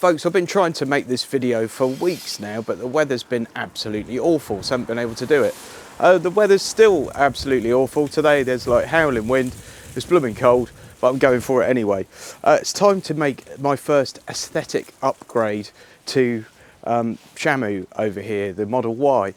Folks, I've been trying to make this video for weeks now, but the weather's been absolutely awful, so I haven't been able to do it. The weather's still absolutely awful. Today there's like howling wind, it's blooming cold, but I'm going for it anyway. It's time to make my first aesthetic upgrade to Shamu over here, the Model Y.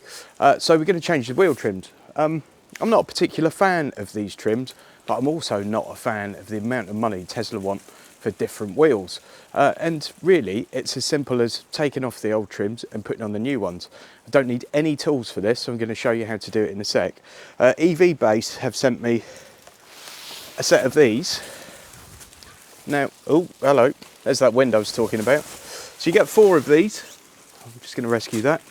So we're going to change the wheel trims. I'm not a particular fan of these trims, but I'm also not a fan of the amount of money Tesla want for different wheels. And really, it's as simple as taking off the old trims and putting on the new ones. I don't need any tools for this, so I'm going to show you how to do it in a sec. EVbase have sent me a set of these. Now, oh, hello, there's that wind I was talking about. So you get 4 of these. I'm just going to rescue that.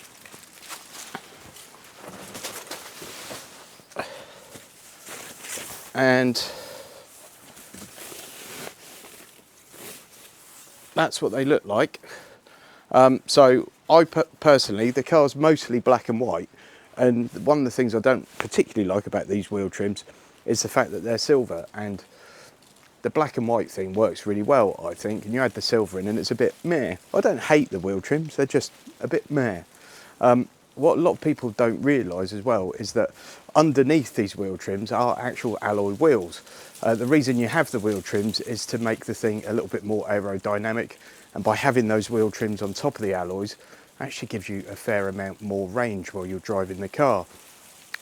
And that's what they look like. So I personally, the car's mostly black and white, and one of the things I don't particularly like about these wheel trims is the fact that they're silver, and the black and white thing works really well, I think, and you add the silver in and it's a bit meh. I don't hate the wheel trims, they're just a bit meh. What a lot of people don't realise as well is that underneath these wheel trims are actual alloy wheels. The reason you have the wheel trims is to make the thing a little bit more aerodynamic, and by having those wheel trims on top of the alloys actually gives you a fair amount more range while you're driving the car.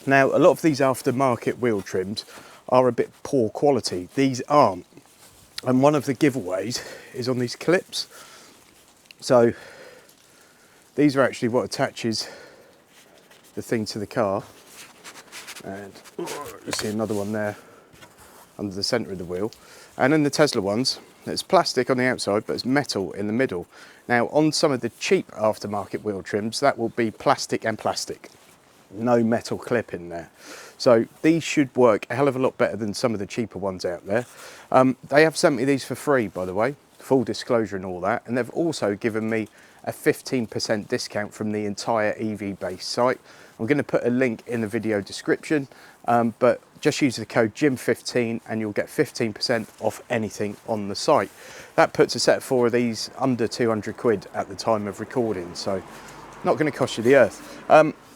Now, a lot of these aftermarket wheel trims are a bit poor quality. These aren't, and one of the giveaways is on these clips. So these are actually what attaches the thing to the car, and you see another one there under the centre of the wheel. And in the Tesla ones, it's plastic on the outside, but it's metal in the middle. Now, on some of the cheap aftermarket wheel trims, that will be plastic and plastic, no metal clip in there. So these should work a hell of a lot better than some of the cheaper ones out there. They have sent me these for free, by the way, full disclosure and all that, and they've also given me a 15% discount from the entire EVbase site. I'm going to put a link in the video description, but just use the code JIM15 and you'll get 15% off anything on the site. That puts a set of 4 of these under 200 quid at the time of recording, so not going to cost you the earth.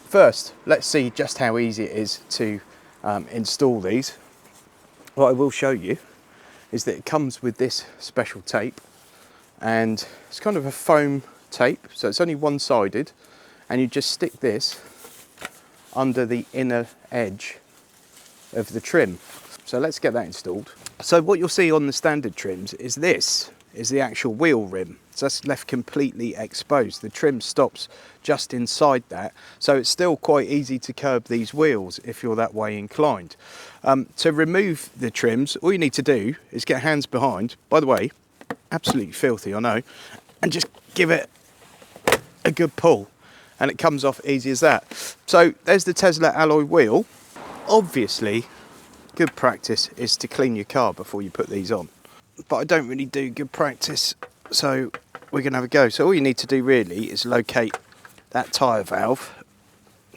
First, let's see just how easy it is to install these. What I will show you is that it comes with this special tape, and it's kind of a foam tape, so it's only one-sided, and you just stick this under the inner edge of the trim. So let's get that installed. So what you'll see on the standard trims is this is the actual wheel rim. So that's left completely exposed. The trim stops just inside that, so it's still quite easy to curb these wheels if you're that way inclined. To remove the trims, all you need to do is get hands behind, by the way, absolutely filthy, I know, and just give it a good pull, and it comes off easy as that. So there's the Tesla alloy wheel. Obviously, good practice is to clean your car before you put these on, but I don't really do good practice, so we're going to have a go. So all you need to do really is locate that tyre valve,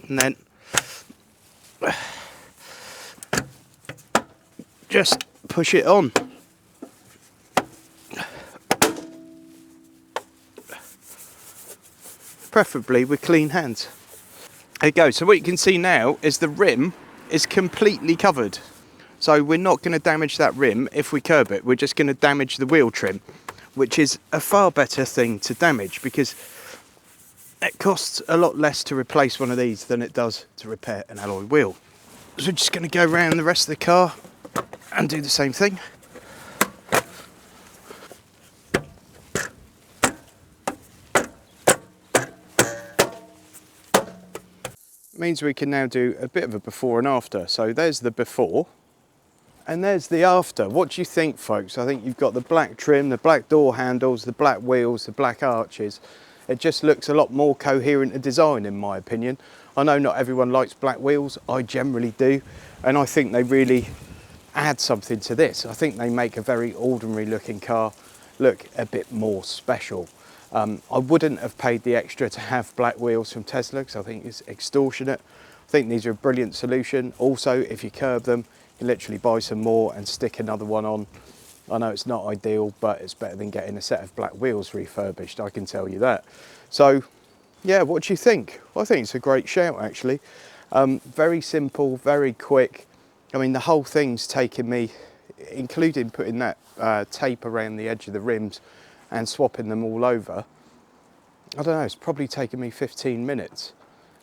and then just push it on. Preferably with clean hands. There you go. So what you can see now is the rim is completely covered. So we're not going to damage that rim if we curb it. We're just going to damage the wheel trim, which is a far better thing to damage because it costs a lot less to replace one of these than it does to repair an alloy wheel. So we're just going to go around the rest of the car and do the same thing. Means we can now do a bit of a before and after. So there's the before and there's the after. What do you think, folks? I think you've got the black trim, the black door handles, the black wheels, the black arches. It just looks a lot more coherent a design, in my opinion. I know not everyone likes black wheels, I generally do, and I think they really add something to this. I think they make a very ordinary looking car look a bit more special. I wouldn't have paid the extra to have black wheels from Tesla because I think it's extortionate. I think these are a brilliant solution. Also, if you curb them, you literally buy some more and stick another one on. I know it's not ideal, but it's better than getting a set of black wheels refurbished, I can tell you that. So yeah, what do you think? I think it's a great shout actually. Very simple, very quick. I mean, the whole thing's taken me, including putting that tape around the edge of the rims and swapping them all over, I don't know, it's probably taken me 15 minutes.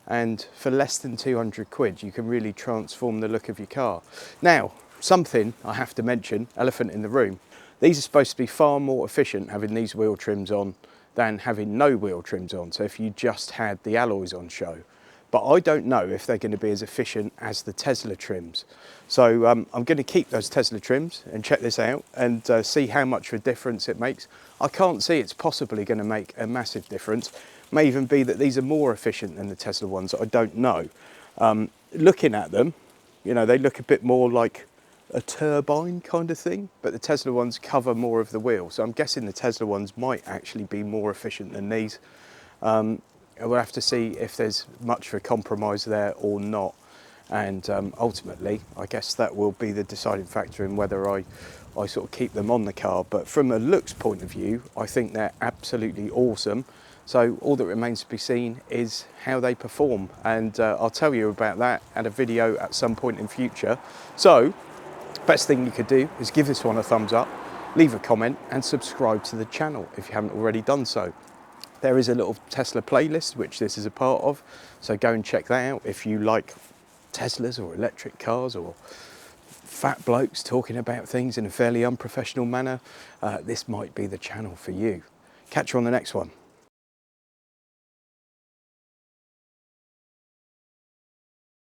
And for less than 200 quid, you can really transform the look of your car. Now, something I have to mention, elephant in the room, these are supposed to be far more efficient having these wheel trims on than having no wheel trims on. So if you just had the alloys on show. But I don't know if they're going to be as efficient as the Tesla trims. So I'm going to keep those Tesla trims and check this out and see how much of a difference it makes. I can't see it's possibly going to make a massive difference. May even be that these are more efficient than the Tesla ones, I don't know. Looking at them, you know, they look a bit more like a turbine kind of thing, but the Tesla ones cover more of the wheel. So I'm guessing the Tesla ones might actually be more efficient than these. We'll have to see if there's much of a compromise there or not. And ultimately, I guess that will be the deciding factor in whether I sort of keep them on the car. But from a looks point of view, I think they're absolutely awesome. So all that remains to be seen is how they perform. And I'll tell you about that at a video at some point in future. So best thing you could do is give this one a thumbs up, leave a comment and subscribe to the channel if you haven't already done so. There is a little Tesla playlist which this is a part of, so go and check that out if you like Teslas or electric cars or fat blokes talking about things in a fairly unprofessional manner. This might be the channel for you. Catch you on the next one.